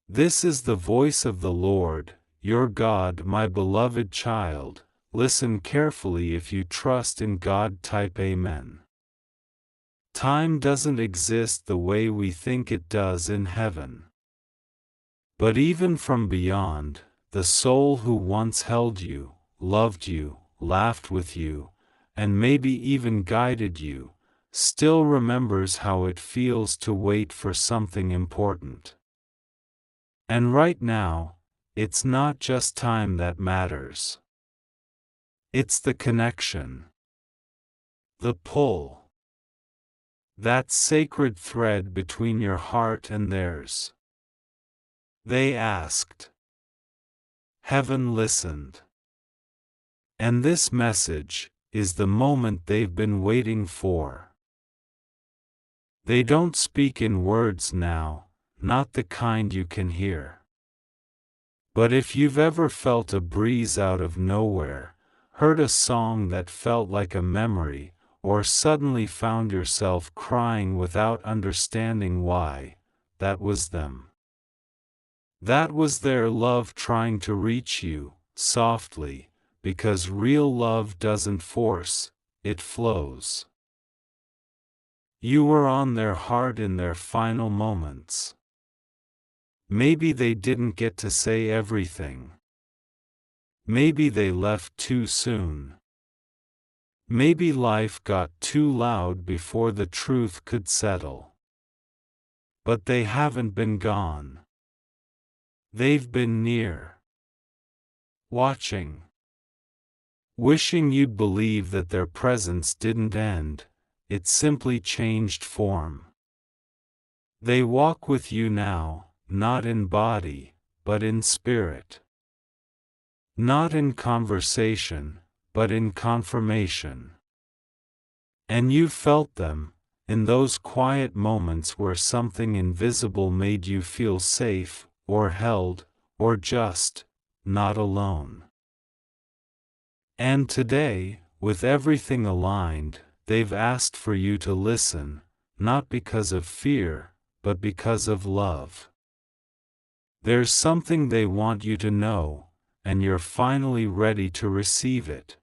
This is the voice of the Lord, your God, my beloved child. Listen carefully if you trust in God. Type Amen. Time doesn't exist the way we think it does in heaven. But even from beyond, the soul who once held you, loved you, laughed with you, and maybe even guided you, still remembers how it feels to wait for something important. And right now, it's not just time that matters. It's the connection. The pull. That sacred thread between your heart and theirs. They asked. Heaven listened. And this message is the moment they've been waiting for. They don't speak in words now, not the kind you can hear. But if you've ever felt a breeze out of nowhere, heard a song that felt like a memory, or suddenly found yourself crying without understanding why, that was them. That was their love trying to reach you, softly, because real love doesn't force, it flows. You were on their heart in their final moments. Maybe they didn't get to say everything. Maybe they left too soon. Maybe life got too loud before the truth could settle. But they haven't been gone. They've been near. Watching. Wishing you'd believe that their presence didn't end, it simply changed form. They walk with you now, not in body, but in spirit. Not in conversation, but in confirmation. And you felt them, in those quiet moments where something invisible made you feel safe, or held, or just, not alone. And today, with everything aligned, they've asked for you to listen, not because of fear, but because of love. There's something they want you to know, and you're finally ready to receive it.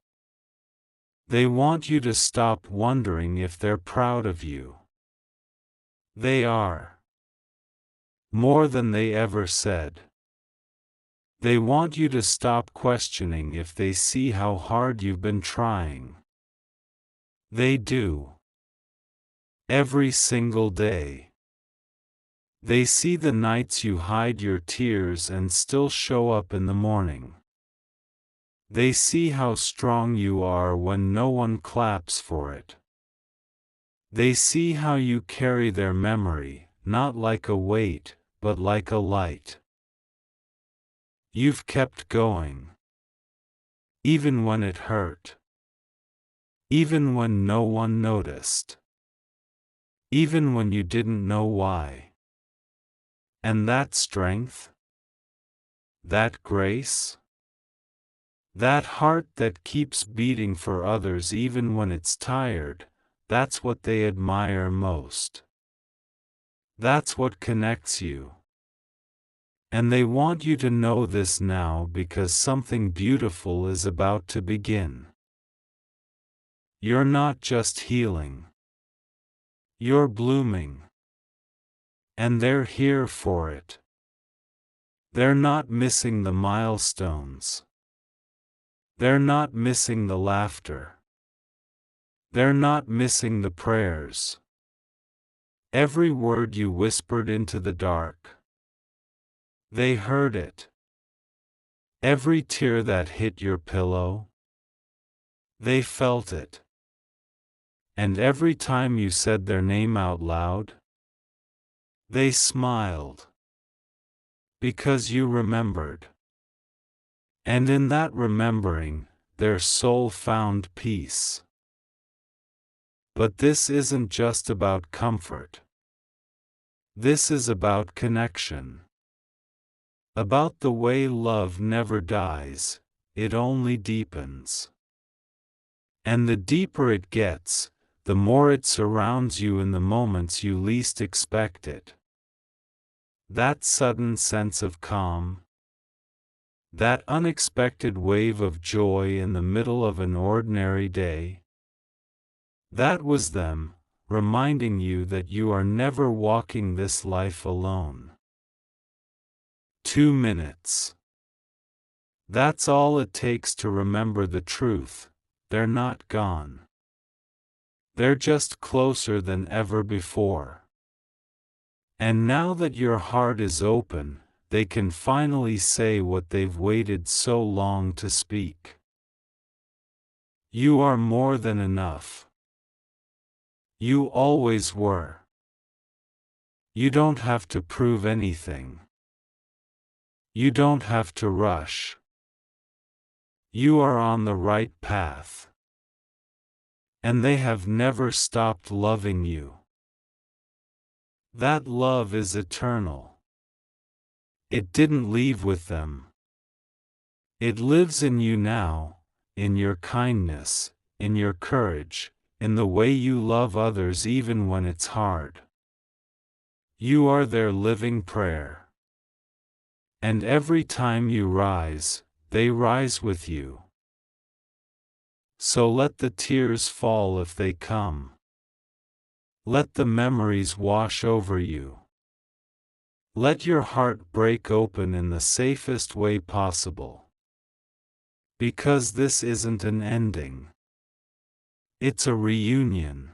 They want you to stop wondering if they're proud of you. They are. More than they ever said. They want you to stop questioning if they see how hard you've been trying. They do. Every single day. They see the nights you hide your tears and still show up in the morning. They see how strong you are when no one claps for it. They see how you carry their memory, not like a weight, but like a light. You've kept going. Even when it hurt. Even when no one noticed. Even when you didn't know why. And that strength? That grace? That heart that keeps beating for others even when it's tired, that's what they admire most. That's what connects you. And they want you to know this now because something beautiful is about to begin. You're not just healing. You're blooming. And they're here for it. They're not missing the milestones. They're not missing the laughter. They're not missing the prayers. Every word you whispered into the dark. They heard it. Every tear that hit your pillow. They felt it. And every time you said their name out loud, they smiled. Because you remembered. And in that remembering, their soul found peace. But this isn't just about comfort. This is about connection. About the way love never dies, it only deepens. And the deeper it gets, the more it surrounds you in the moments you least expect it. That sudden sense of calm, that unexpected wave of joy in the middle of an ordinary day, that was them, reminding you that you are never walking this life alone. 2 minutes. That's all it takes to remember the truth. They're not gone. They're just closer than ever before. And now that your heart is open, they can finally say what they've waited so long to speak. You are more than enough. You always were. You don't have to prove anything. You don't have to rush. You are on the right path. And they have never stopped loving you. That love is eternal. It didn't leave with them. It lives in you now, in your kindness, in your courage, in the way you love others even when it's hard. You are their living prayer. And every time you rise, they rise with you. So let the tears fall if they come. Let the memories wash over you. Let your heart break open in the safest way possible. Because this isn't an ending. It's a reunion.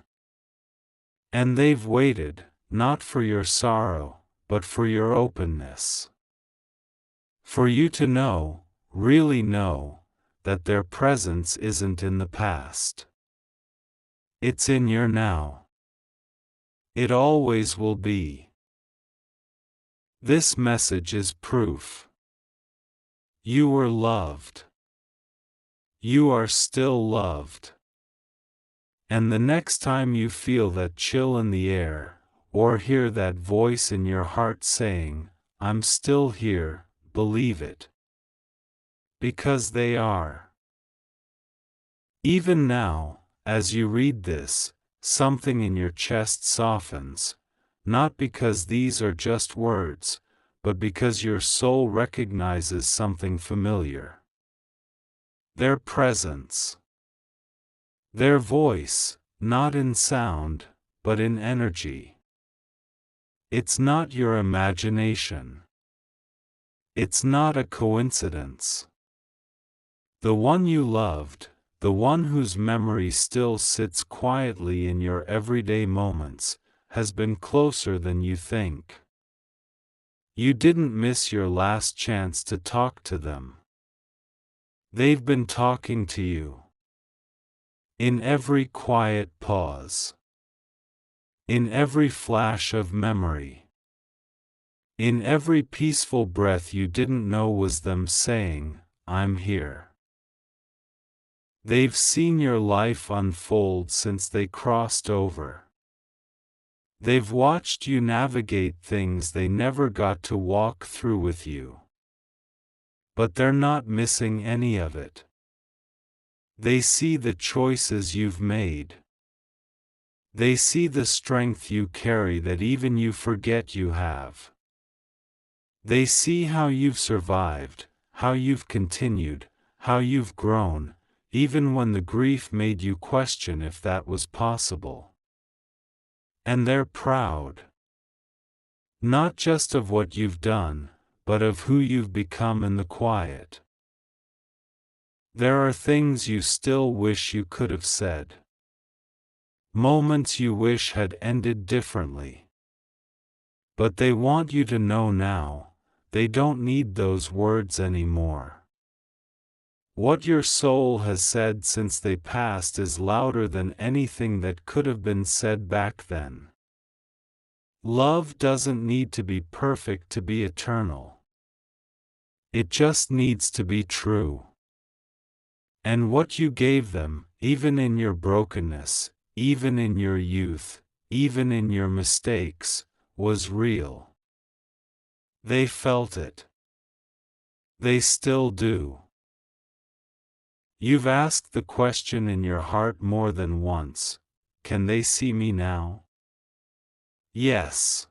And they've waited, not for your sorrow, but for your openness. For you to know, really know, that their presence isn't in the past. It's in your now. It always will be. This message is proof. You were loved. You are still loved. And the next time you feel that chill in the air, or hear that voice in your heart saying, "I'm still here," believe it. Because they are. Even now, as you read this, something in your chest softens, not because these are just words, but because your soul recognizes something familiar. Their presence. Their voice, not in sound, but in energy. It's not your imagination. It's not a coincidence. The one you loved, the one whose memory still sits quietly in your everyday moments, has been closer than you think. You didn't miss your last chance to talk to them. They've been talking to you. In every quiet pause. In every flash of memory. In every peaceful breath you didn't know was them saying, "I'm here." They've seen your life unfold since they crossed over. They've watched you navigate things they never got to walk through with you. But they're not missing any of it. They see the choices you've made. They see the strength you carry that even you forget you have. They see how you've survived, how you've continued, how you've grown, even when the grief made you question if that was possible. And they're proud. Not just of what you've done, but of who you've become in the quiet. There are things you still wish you could have said. Moments you wish had ended differently. But they want you to know now, they don't need those words anymore. What your soul has said since they passed is louder than anything that could have been said back then. Love doesn't need to be perfect to be eternal. It just needs to be true. And what you gave them, even in your brokenness, even in your youth, even in your mistakes, was real. They felt it. They still do. You've asked the question in your heart more than once, can they see me now? Yes.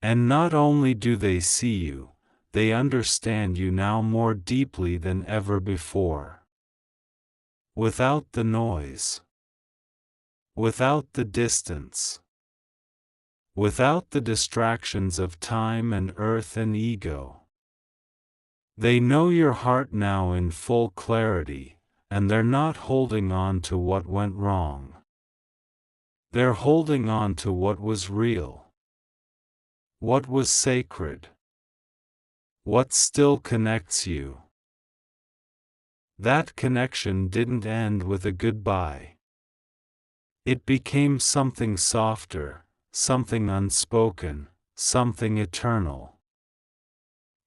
And not only do they see you, they understand you now more deeply than ever before. Without the noise. Without the distance. Without the distractions of time and earth and ego. They know your heart now in full clarity, and they're not holding on to what went wrong. They're holding on to what was real. What was sacred. What still connects you. That connection didn't end with a goodbye. It became something softer, something unspoken, something eternal.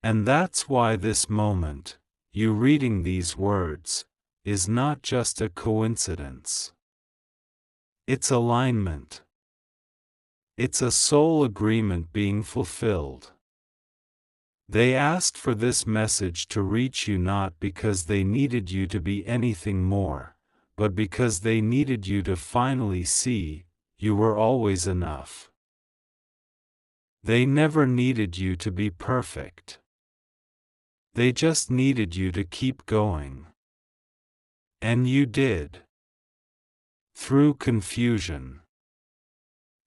And that's why this moment, you reading these words, is not just a coincidence. It's alignment. It's a soul agreement being fulfilled. They asked for this message to reach you not because they needed you to be anything more, but because they needed you to finally see, you were always enough. They never needed you to be perfect. They just needed you to keep going. And you did. Through confusion.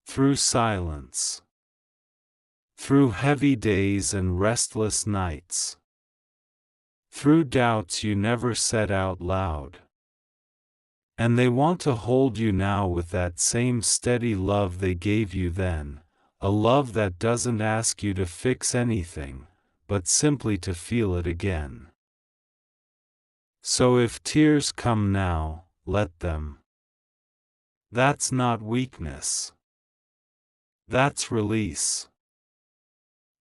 Through silence. Through heavy days and restless nights. Through doubts you never said out loud. And they want to hold you now with that same steady love they gave you then, a love that doesn't ask you to fix anything, but simply to feel it again. So if tears come now, let them. That's not weakness. That's release.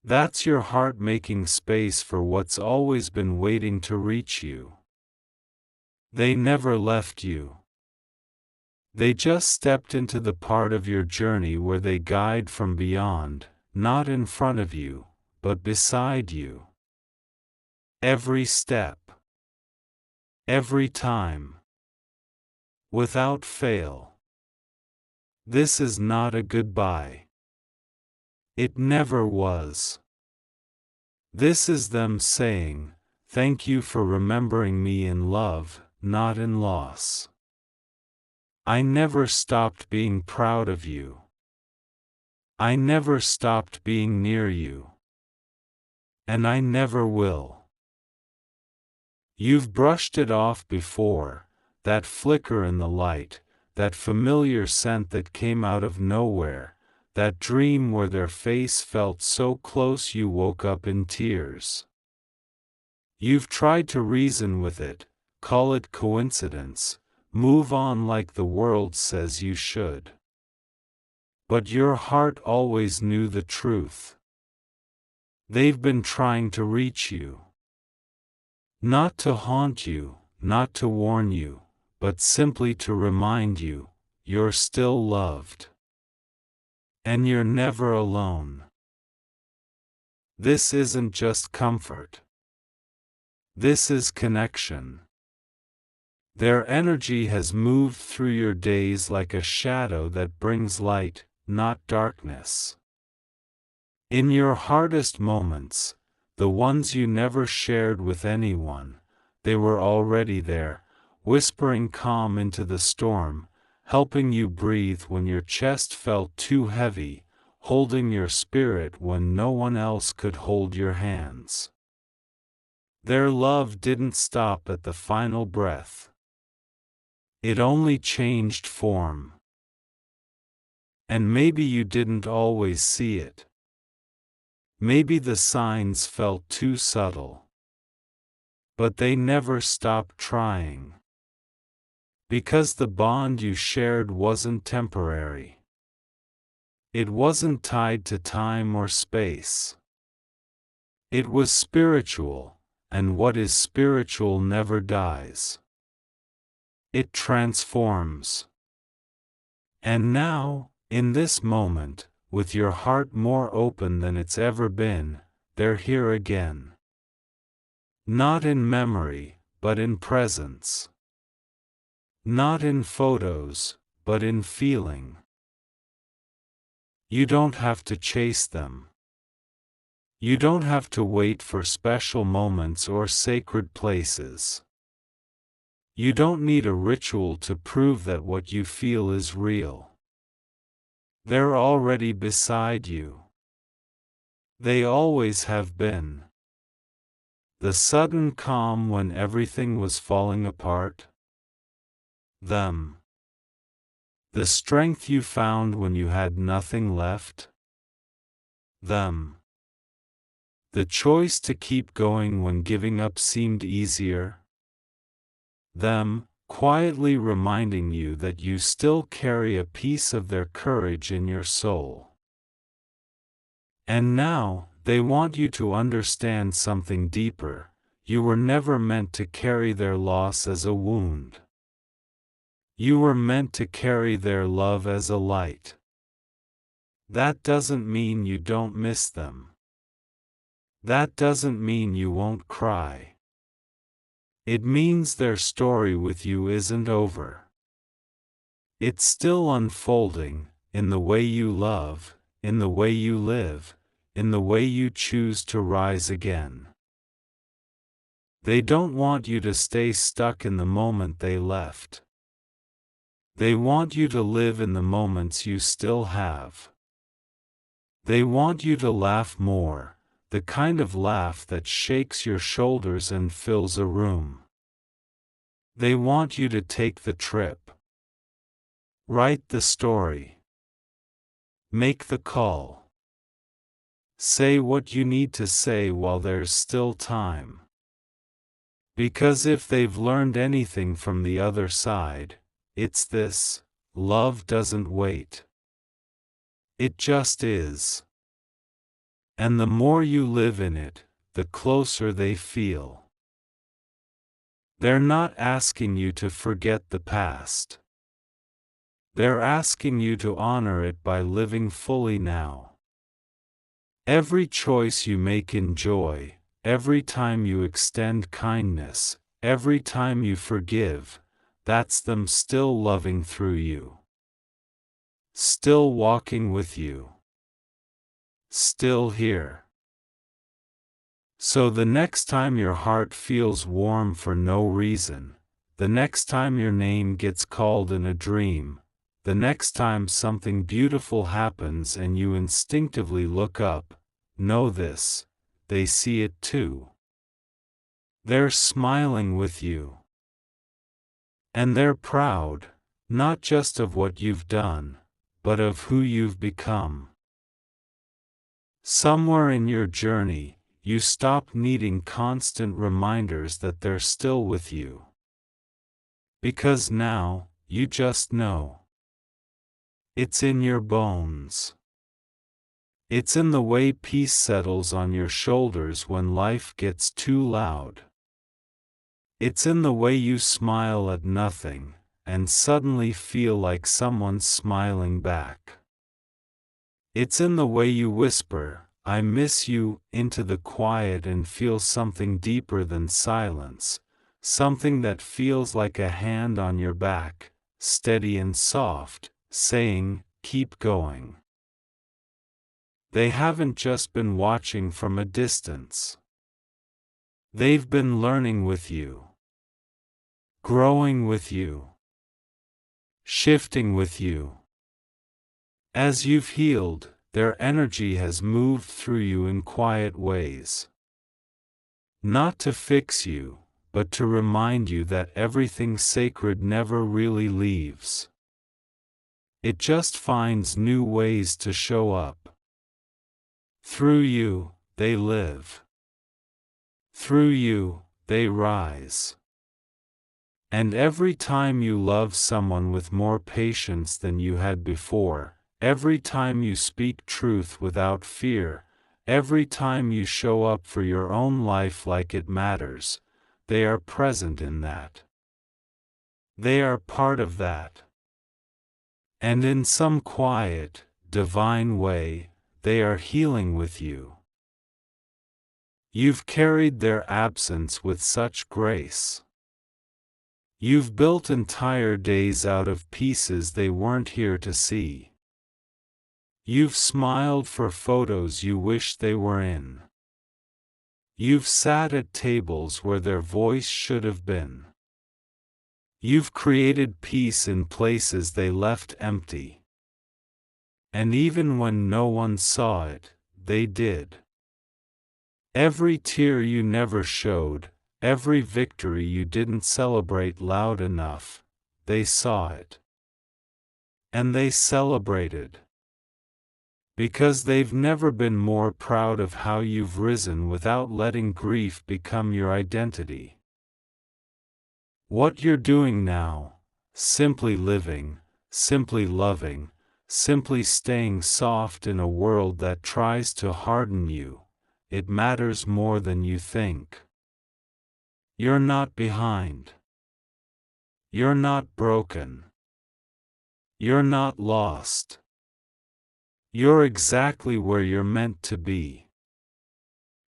That's your heart making space for what's always been waiting to reach you. They never left you. They just stepped into the part of your journey where they guide from beyond, not in front of you, but beside you. Every step. Every time. Without fail. This is not a goodbye. It never was. This is them saying, thank you for remembering me in love, not in loss. I never stopped being proud of you. I never stopped being near you. And I never will. You've brushed it off before, that flicker in the light, that familiar scent that came out of nowhere, that dream where their face felt so close you woke up in tears. You've tried to reason with it, call it coincidence, move on like the world says you should. But your heart always knew the truth. They've been trying to reach you. Not to haunt you, not to warn you, but simply to remind you, you're still loved. And you're never alone. This isn't just comfort. This is connection. Their energy has moved through your days like a shadow that brings light, not darkness. In your hardest moments, the ones you never shared with anyone, they were already there, whispering calm into the storm, helping you breathe when your chest felt too heavy, holding your spirit when no one else could hold your hands. Their love didn't stop at the final breath. It only changed form. And maybe you didn't always see it. Maybe the signs felt too subtle. But they never stopped trying. Because the bond you shared wasn't temporary. It wasn't tied to time or space. It was spiritual, and what is spiritual never dies. It transforms. And now, in this moment, with your heart more open than it's ever been, they're here again. Not in memory, but in presence. Not in photos, but in feeling. You don't have to chase them. You don't have to wait for special moments or sacred places. You don't need a ritual to prove that what you feel is real. They're already beside you. They always have been. The sudden calm when everything was falling apart. Them. The strength you found when you had nothing left. Them. The choice to keep going when giving up seemed easier. Them, quietly reminding you that you still carry a piece of their courage in your soul. And now, they want you to understand something deeper. You were never meant to carry their loss as a wound. You were meant to carry their love as a light. That doesn't mean you don't miss them. That doesn't mean you won't cry. It means their story with you isn't over. It's still unfolding, in the way you love, in the way you live, in the way you choose to rise again. They don't want you to stay stuck in the moment they left. They want you to live in the moments you still have. They want you to laugh more, the kind of laugh that shakes your shoulders and fills a room. They want you to take the trip. Write the story. Make the call. Say what you need to say while there's still time. Because if they've learned anything from the other side, it's this: love doesn't wait. It just is. And the more you live in it, the closer they feel. They're not asking you to forget the past. They're asking you to honor it by living fully now. Every choice you make in joy, every time you extend kindness, every time you forgive, that's them still loving through you. Still walking with you. Still here. So the next time your heart feels warm for no reason, the next time your name gets called in a dream, the next time something beautiful happens and you instinctively look up, know this: they see it too. They're smiling with you. And they're proud, not just of what you've done, but of who you've become. Somewhere in your journey, you stop needing constant reminders that they're still with you. Because now, you just know. It's in your bones. It's in the way peace settles on your shoulders when life gets too loud. It's in the way you smile at nothing, and suddenly feel like someone's smiling back. It's in the way you whisper, "I miss you," into the quiet and feel something deeper than silence, something that feels like a hand on your back, steady and soft, saying, "Keep going." They haven't just been watching from a distance. They've been learning with you, growing with you, shifting with you. As you've healed, their energy has moved through you in quiet ways. Not to fix you, but to remind you that everything sacred never really leaves. It just finds new ways to show up. Through you, they live. Through you, they rise. And every time you love someone with more patience than you had before, every time you speak truth without fear, every time you show up for your own life like it matters, they are present in that. They are part of that. And in some quiet, divine way, they are healing with you. You've carried their absence with such grace. You've built entire days out of pieces they weren't here to see. You've smiled for photos you wish they were in. You've sat at tables where their voice should have been. You've created peace in places they left empty. And even when no one saw it, they did. Every tear you never showed, every victory you didn't celebrate loud enough, they saw it. And they celebrated. Because they've never been more proud of how you've risen without letting grief become your identity. What you're doing now, simply living, simply loving, simply staying soft in a world that tries to harden you, it matters more than you think. You're not behind. You're not broken. You're not lost. You're exactly where you're meant to be.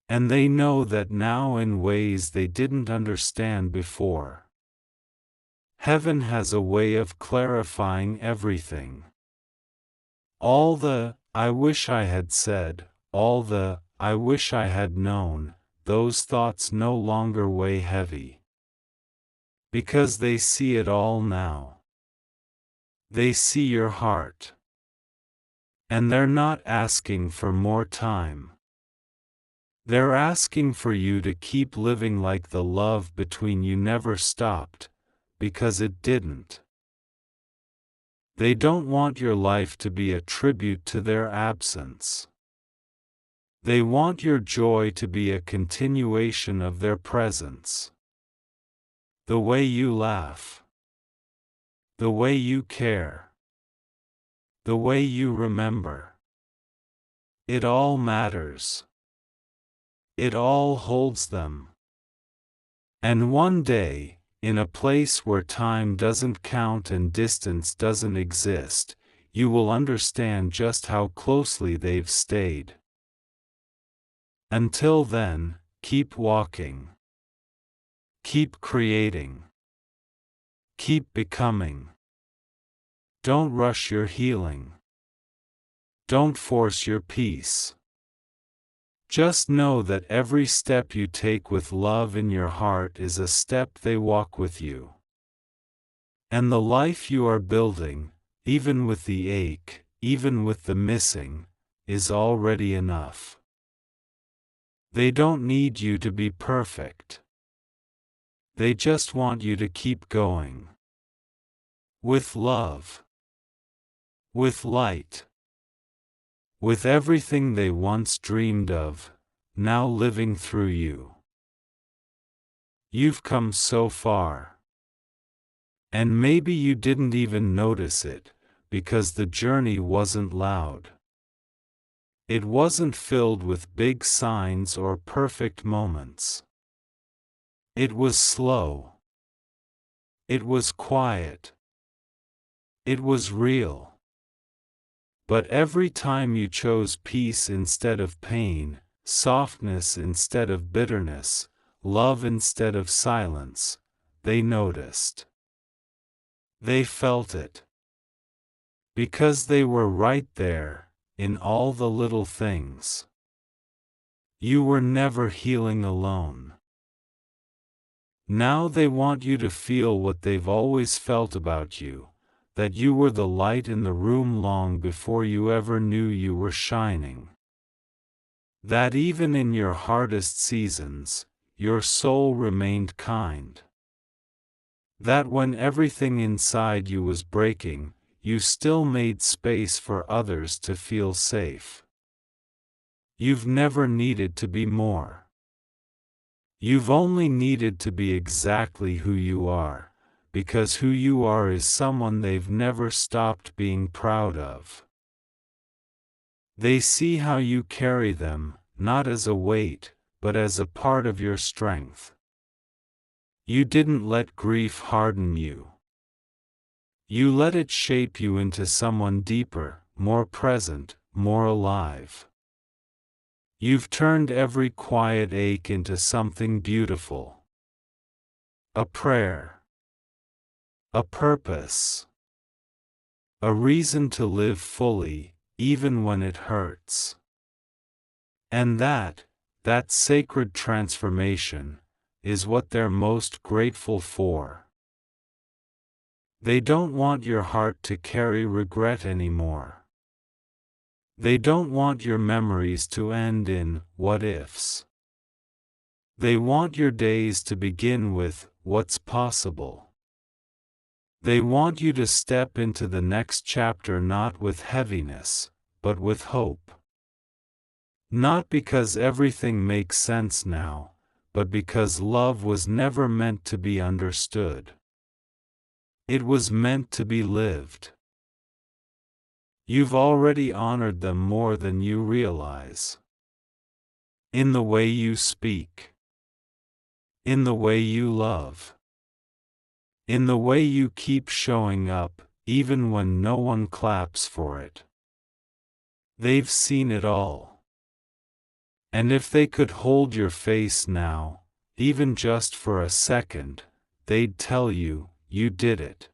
And they know that now in ways they didn't understand before. Heaven has a way of clarifying everything. All the, "I wish I had said," all the, "I wish I had known," those thoughts no longer weigh heavy. Because they see it all now. They see your heart. And they're not asking for more time. They're asking for you to keep living like the love between you never stopped, because it didn't. They don't want your life to be a tribute to their absence. They want your joy to be a continuation of their presence. The way you laugh. The way you care. The way you remember. It all matters. It all holds them. And one day, in a place where time doesn't count and distance doesn't exist, you will understand just how closely they've stayed. Until then, keep walking. Keep creating. Keep becoming. Don't rush your healing. Don't force your peace. Just know that every step you take with love in your heart is a step they walk with you. And the life you are building, even with the ache, even with the missing, is already enough. They don't need you to be perfect. They just want you to keep going. With love. With light. With everything they once dreamed of, now living through you. You've come so far. And maybe you didn't even notice it, because the journey wasn't loud. It wasn't filled with big signs or perfect moments. It was slow. It was quiet. It was real. But every time you chose peace instead of pain, softness instead of bitterness, love instead of silence, they noticed. They felt it. Because they were right there, in all the little things. You were never healing alone. Now they want you to feel what they've always felt about you, that you were the light in the room long before you ever knew you were shining. That even in your hardest seasons, your soul remained kind. That when everything inside you was breaking, you still made space for others to feel safe. You've never needed to be more. You've only needed to be exactly who you are, because who you are is someone they've never stopped being proud of. They see how you carry them, not as a weight, but as a part of your strength. You didn't let grief harden you. You let it shape you into someone deeper, more present, more alive. You've turned every quiet ache into something beautiful. A prayer. A purpose. A reason to live fully, even when it hurts. And that sacred transformation, is what they're most grateful for. They don't want your heart to carry regret anymore. They don't want your memories to end in what ifs. They want your days to begin with what's possible. They want you to step into the next chapter not with heaviness, but with hope. Not because everything makes sense now, but because love was never meant to be understood. It was meant to be lived. You've already honored them more than you realize. In the way you speak. In the way you love. In the way you keep showing up, even when no one claps for it. They've seen it all. And if they could hold your face now, even just for a second, they'd tell you, you did it.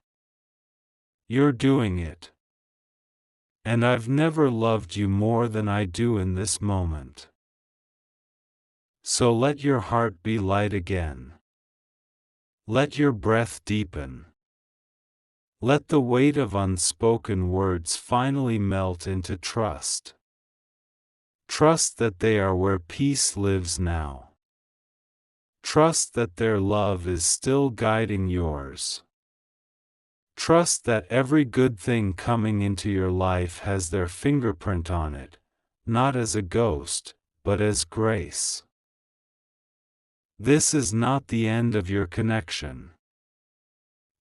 You're doing it. And I've never loved you more than I do in this moment. So let your heart be light again. Let your breath deepen. Let the weight of unspoken words finally melt into trust. Trust that they are where peace lives now. Trust that their love is still guiding yours. Trust that every good thing coming into your life has their fingerprint on it, not as a ghost, but as grace. This is not the end of your connection.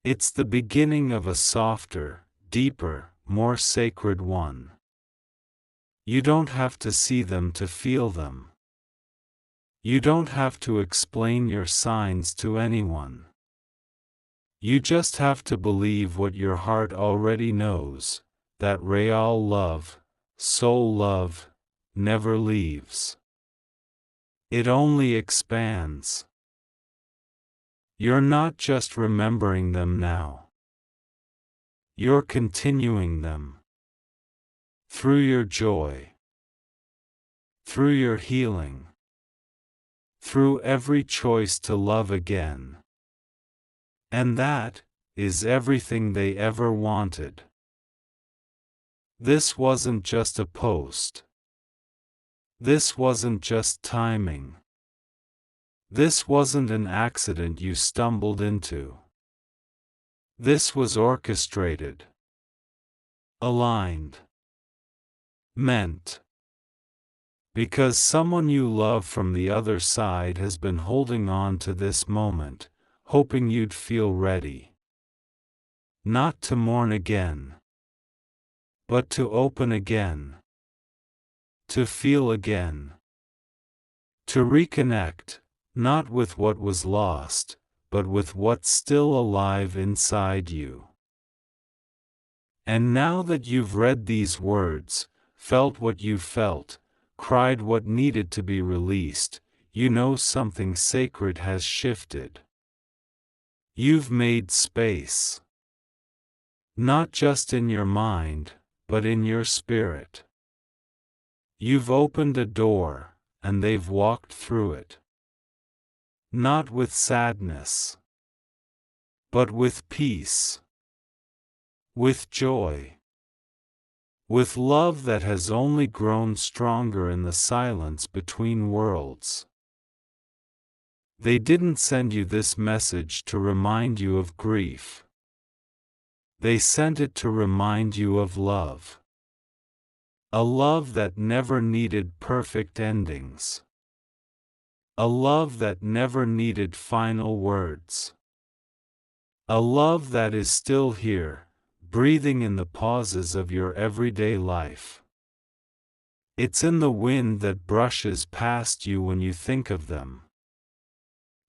It's the beginning of a softer, deeper, more sacred one. You don't have to see them to feel them. You don't have to explain your signs to anyone. You just have to believe what your heart already knows, that real love, soul love, never leaves. It only expands. You're not just remembering them now. You're continuing them. Through your joy. Through your healing. Through every choice to love again. And that is everything they ever wanted. This wasn't just a post. This wasn't just timing. This wasn't an accident you stumbled into. This was orchestrated. Aligned. Meant. Because someone you love from the other side has been holding on to this moment, hoping you'd feel ready. Not to mourn again. But to open again. To feel again. To reconnect, not with what was lost, but with what's still alive inside you. And now that you've read these words, felt what you felt, cried what needed to be released, you know something sacred has shifted. You've made space. Not just in your mind, but in your spirit. You've opened a door, and they've walked through it. Not with sadness, but with peace. With joy. With love that has only grown stronger in the silence between worlds. They didn't send you this message to remind you of grief. They sent it to remind you of love. A love that never needed perfect endings. A love that never needed final words. A love that is still here, breathing in the pauses of your everyday life. It's in the wind that brushes past you when you think of them.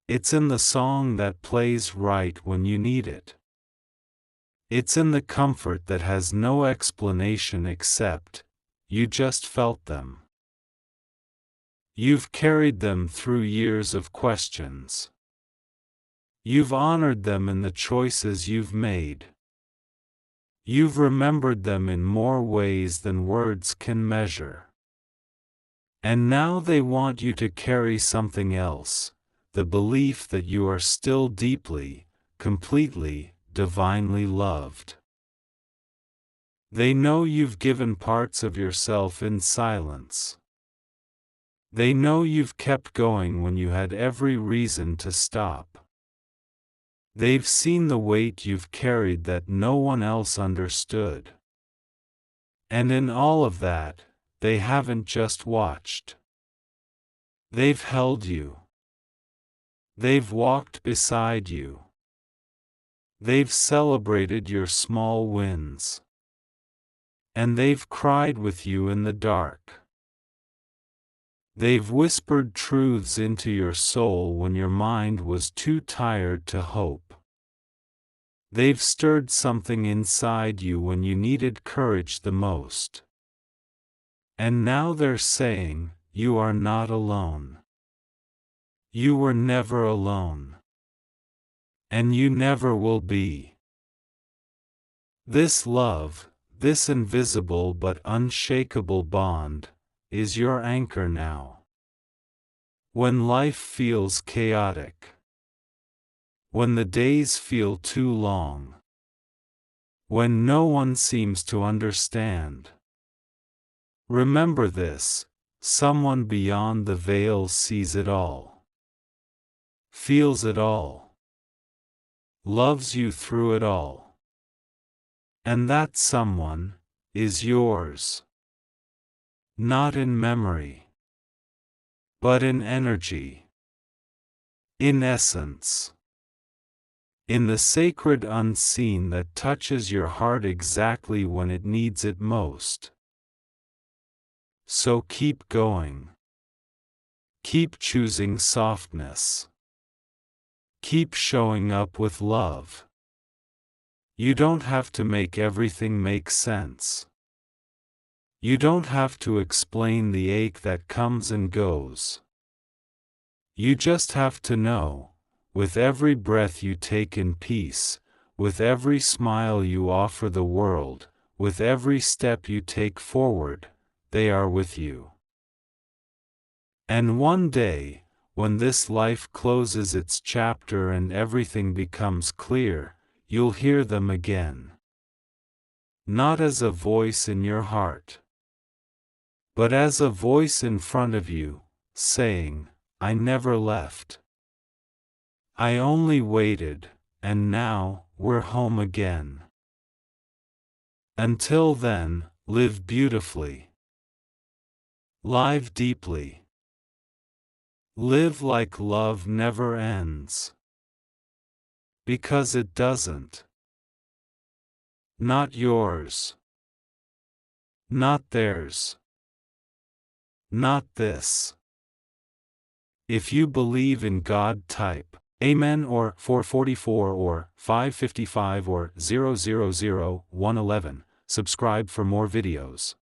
It's in the song that plays right when you need it. It's in the comfort that has no explanation except, you just felt them. You've carried them through years of questions. You've honored them in the choices you've made. You've remembered them in more ways than words can measure. And now they want you to carry something else, the belief that you are still deeply, completely, divinely loved. They know you've given parts of yourself in silence. They know you've kept going when you had every reason to stop. They've seen the weight you've carried that no one else understood. And in all of that, they haven't just watched. They've held you. They've walked beside you. They've celebrated your small wins. And they've cried with you in the dark. They've whispered truths into your soul when your mind was too tired to hope. They've stirred something inside you when you needed courage the most. And now they're saying, you are not alone. You were never alone. And you never will be. This love, this invisible but unshakable bond, is your anchor now. When life feels chaotic. When the days feel too long. When no one seems to understand. Remember this, someone beyond the veil sees it all. Feels it all. Loves you through it all. And that someone is yours. Not in memory, but in energy. In essence. In the sacred unseen that touches your heart exactly when it needs it most. So keep going. Keep choosing softness. Keep showing up with love. You don't have to make everything make sense. You don't have to explain the ache that comes and goes. You just have to know, with every breath you take in peace, with every smile you offer the world, with every step you take forward, they are with you. And one day, when this life closes its chapter and everything becomes clear, you'll hear them again. Not as a voice in your heart, but as a voice in front of you, saying, I never left. I only waited, and now, we're home again. Until then, live beautifully. Live deeply. Live like love never ends. Because it doesn't. Not yours. Not theirs. Not this. If you believe in God, type Amen or 444 or 555 or 000 111. Subscribe for more videos.